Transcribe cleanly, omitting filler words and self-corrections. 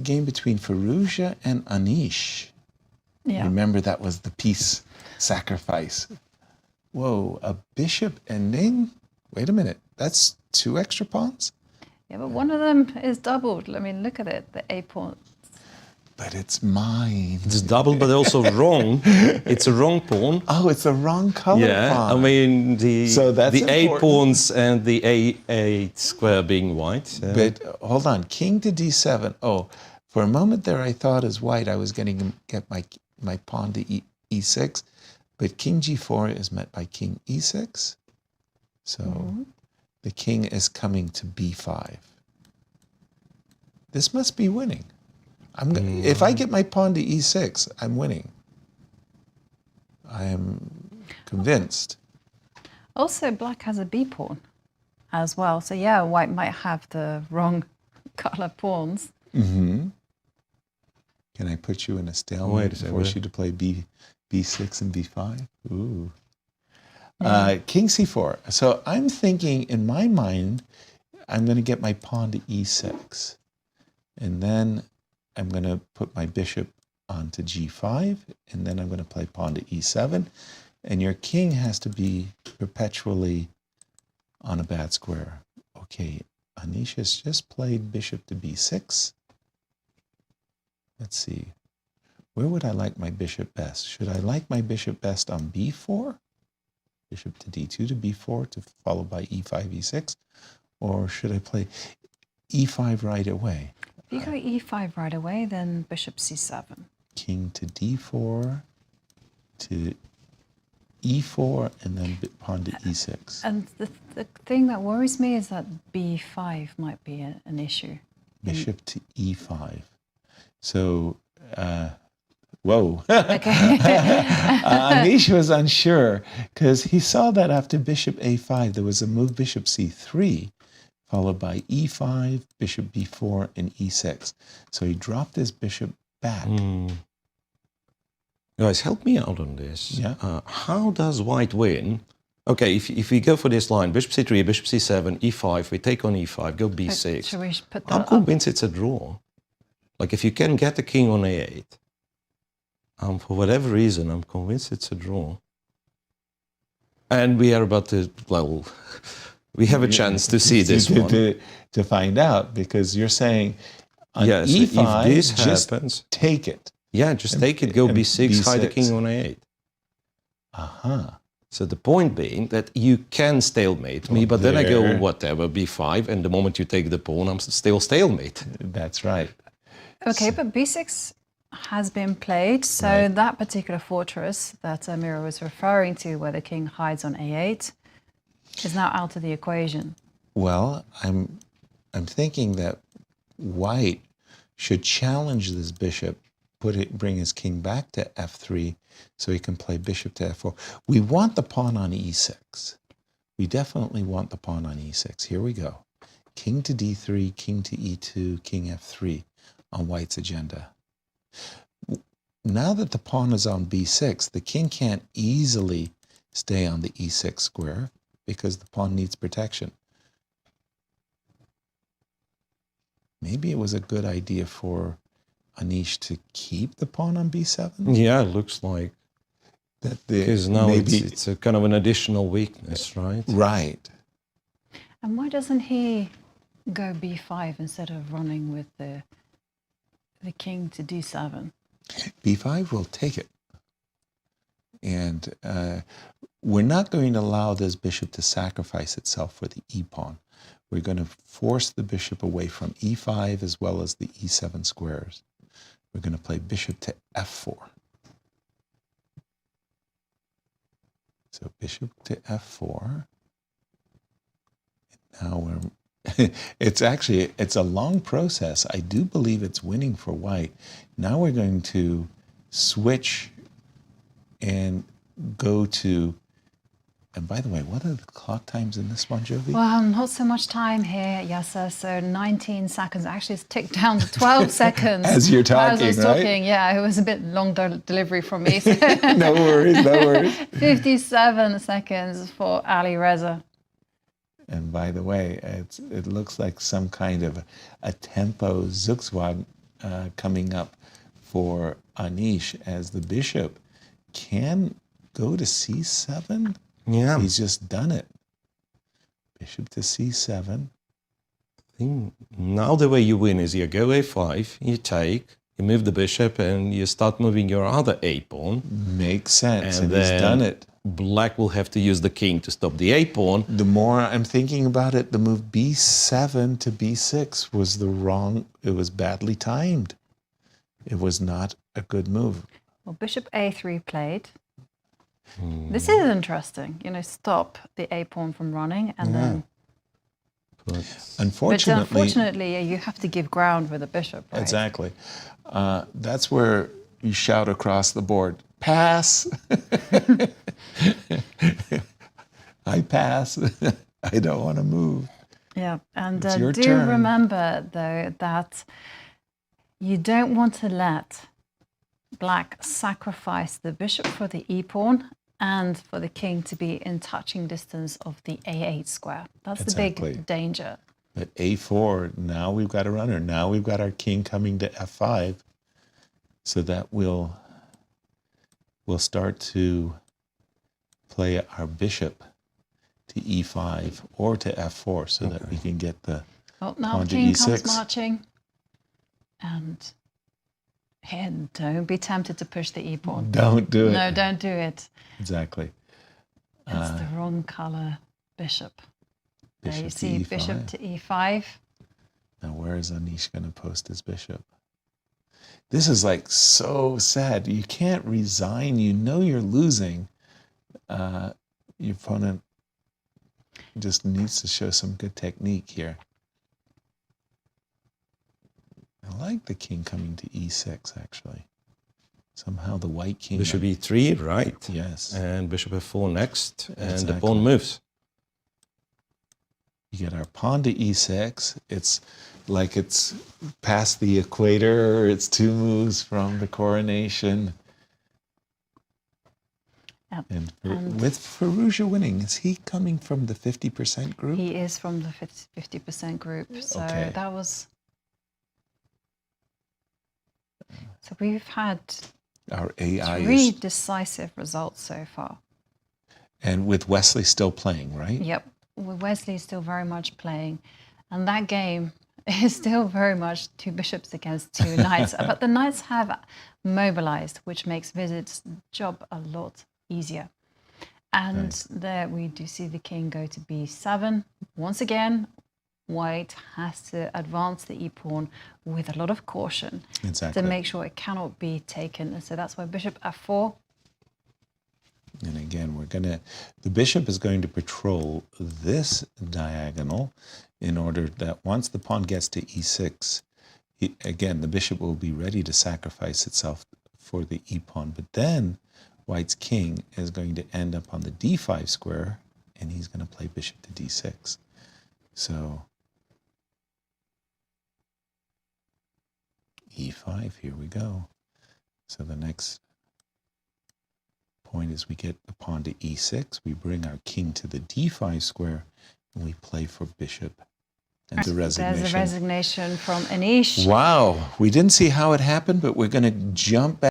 game between Firouzja and Anish. Yeah. Remember, that was the peace sacrifice. Whoa, a bishop ending? Wait a minute, that's 2 extra pawns? Yeah, but one of them is doubled. I mean, look at it, the A pawn. But it's mine. It's double, but also wrong. It's a wrong pawn. Oh, it's the wrong color pawn. I mean, the A important. pawns and the A8 square being white. But hold on, king to d7. Oh, for a moment there I thought as white I was going to get my pawn to e6, but king g4 is met by king e6. So the king is coming to b5. This must be winning. If I get my pawn to e6, I'm winning. I am convinced. Also, black has a B pawn as well. So yeah, white might have the wrong color pawns. Mm-hmm. Can I put you in a stalemate and force you to play b6 and b5? Ooh. King c4. So I'm thinking, in my mind, I'm going to get my pawn to e6. And then I'm going to put my bishop onto g5. And then I'm going to play pawn to e7. And your king has to be perpetually on a bad square. Okay, Anish has just played bishop to b6. Let's see. Where would I like my bishop best? Should I like my bishop best on b4? Bishop to d2 to b4 to followed by e5, e6? Or should I play e5 right away? If you go e5 right away, then bishop c7. King to d4 to e4 and then pawn to e6. And the thing that worries me is that b5 might be an issue. Bishop to e5. So, whoa. Okay. Anish was unsure because he saw that after bishop a5, there was a move bishop c3, followed by e5, bishop b4, and e6. So he dropped his bishop back. Guys, help me out on this. Yeah. How does white win? Okay, if we go for this line, bishop c3, bishop c7, e5, we take on e5, go b6. Should we put that I'm up? convinced it's a draw. Like, if you can get the king on a8, for whatever reason, I'm convinced it's a draw. And we are about to, well, we have a chance to see this one. To find out, because you're saying on yes, e5, if this just happens, take it. Yeah, just take it, go b6, hide the king on a8. Uh-huh. So the point being that you can stalemate me, but then I go, whatever, b5, and the moment you take the pawn, I'm still stalemate. That's right. Okay, but b6 has been played, so that particular fortress that Amira was referring to, where the king hides on a8, is now out of the equation. Well, I'm thinking that white should challenge this bishop, bring his king back to f3, so he can play bishop to f4. We want the pawn on e6. We definitely want the pawn on e6. Here we go. King to d3, king to e2, king f3 on white's agenda. Now that the pawn is on b6, the king can't easily stay on the e6 square because the pawn needs protection. Maybe it was a good idea for Anish to keep the pawn on b7? Yeah, it looks like. Because now it's a kind of an additional weakness, right? Right. And why doesn't he go b5 instead of running with the king to d7? b5 will take it. And we're not going to allow this bishop to sacrifice itself for the e-pawn. We're going to force the bishop away from e5 as well as the e7 squares. We're going to play bishop to f4. So bishop to f4. And now we're... it's a long process. I do believe it's winning for white. Now we're going to switch and go to... And by the way, what are the clock times in this one, Jovi? Well, not so much time here, Yasser. So 19 seconds. Actually, it's ticked down to 12 seconds. As you're talking, As I was right? talking, yeah, it was a bit long delivery from me. So No worries, no worries. 57 seconds for Alireza. And by the way, it looks like some kind of a tempo zugzwang coming up for Anish, as the bishop can go to c7. Yeah. He's just done it. Bishop to c7. Now the way you win is you go a5, you take, you move the bishop, and you start moving your other a pawn. Makes sense, and then he's done it. Black will have to use the king to stop the a pawn. The more I'm thinking about it, the move b7 to b6 was the wrong, it was badly timed. It was not a good move. Well, bishop a3 played. This is interesting. You know, stop the a pawn from running, and then. But Unfortunately, you have to give ground with a bishop, right? Exactly. That's where you shout across the board, pass. I pass. I don't want to move. Yeah, and It's your do turn. remember, though, that you don't want to let Black sacrifice the bishop for the e-pawn and for the king to be in touching distance of the a8 square. That's Exactly. the big danger. But a4, now we've got a runner. Now we've got our king coming to f5. So that we'll start to play our bishop to e5 or to f4 so that we can get the Well, now pawn the to king e6. comes marching. And here, don't be tempted to push the e-pawn. Don't do it. No, don't do it. Exactly. It's the wrong color bishop. There you Bishop to see e5. bishop to e5. Now, where is Anish going to post his bishop? This is like so sad. You can't resign. You know you're losing. Your opponent just needs to show some good technique here. I like the king coming to e6, actually. Somehow the white king... bishop e3, right? Yes. And bishop f4 next, and Exactly. the pawn moves. You get our pawn to e6. It's like it's past the equator. It's 2 moves from the coronation. Yep. And with Firouzja winning, is he coming from the 50% group? He is from the 50% group. So Okay. that was... So we've had Our AI 3 is... decisive results so far. And with Wesley still playing, right? Yep. Wesley is still very much playing. And that game is still very much 2 bishops against 2 knights. But the knights have mobilized, which makes Visit's job a lot easier. And Nice. there we do see the king go to b7. Once again, White has to advance the e-pawn with a lot of caution Exactly. to make sure it cannot be taken. And so that's why bishop f4. And again, the bishop is going to patrol this diagonal in order that once the pawn gets to e6, again, the bishop will be ready to sacrifice itself for the e-pawn. But then White's king is going to end up on the d5 square, and he's going to play bishop to d6. So e5, here we go. So the next point is we get the pawn to e6, we bring our king to the d5 square, and we play for bishop. And the resignation. There's a resignation from Anish. Wow, we didn't see how it happened, but we're going to jump back.